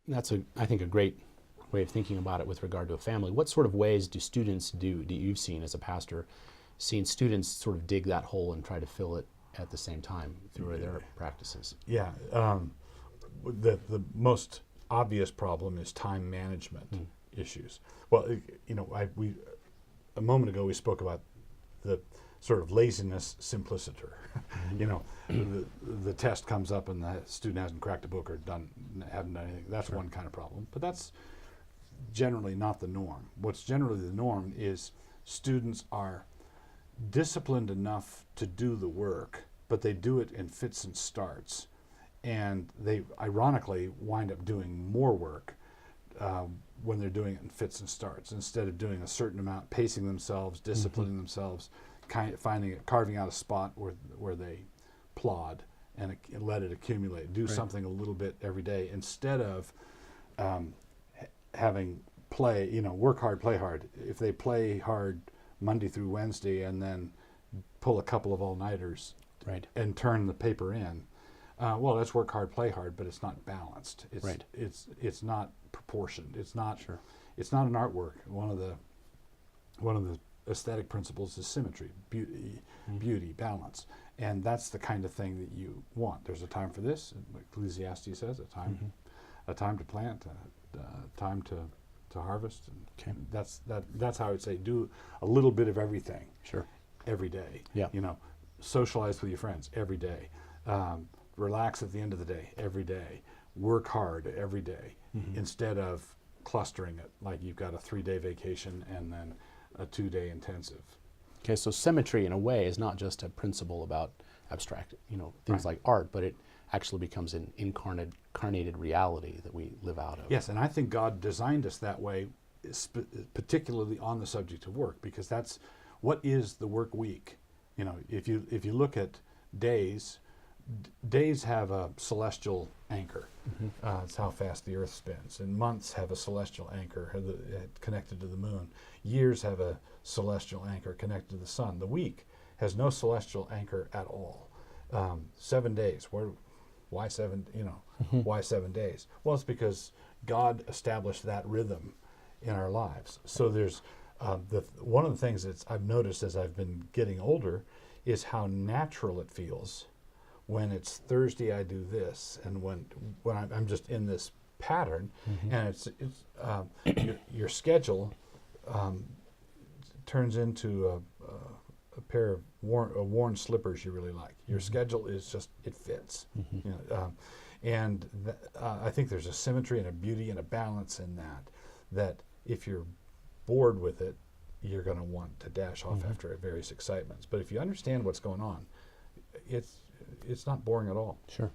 that's I think, a great way of thinking about it with regard to a family. What sort of ways do students do you've seen as a pastor, seen students sort of dig that hole and try to fill it at the same time through their practices? Yeah, the most obvious problem is time management issues. Well, we a moment ago we spoke about the sort of laziness simpliciter. The test comes up and the student hasn't cracked a book or haven't done anything. That's one kind of problem, but that's generally not the norm. What's generally the norm is students are disciplined enough to do the work, but they do it in fits and starts, and they ironically wind up doing more work when they're doing it in fits and starts, instead of doing a certain amount, pacing themselves, disciplining themselves, carving out a spot where they plod and let it accumulate. Do something a little bit every day, instead of having work hard, play hard. If they play hard Monday through Wednesday and then pull a couple of all-nighters and turn the paper in, well, that's work hard, play hard, but it's not balanced. It's not proportioned. It's not an artwork. One of the aesthetic principles is symmetry, beauty, balance, and that's the kind of thing that you want. There's a time for this, like Ecclesiastes says, a time to plant, a time to harvest. And that's how I would say do a little bit of everything. Sure. Every day. Yeah. Socialize with your friends every day. Relax at the end of the day every day. Work hard every day, instead of clustering it like you've got a 3-day vacation and then a 2-day intensive. Okay, so symmetry in a way is not just a principle about abstract, things like art, but it actually becomes an incarnated reality that we live out of. Yes, and I think God designed us that way, particularly on the subject of work, because that's what is the work week. If you look at days have a celestial anchor. It's how fast the earth spins. And months have a celestial anchor connected to the moon. Years have a celestial anchor connected to the sun. The week has no celestial anchor at all. 7 days. Why 7? Why 7 days? Well, it's because God established that rhythm in our lives. So there's one of the things that I've noticed as I've been getting older is how natural it feels when it's Thursday I do this, and when I'm just in this pattern, and it's your schedule turns into a pair of worn slippers you really like. Your schedule is just, it fits. And I think there's a symmetry and a beauty and a balance in that if you're bored with it, you're going to want to dash off after various excitements. But if you understand what's going on, it's not boring at all. Sure.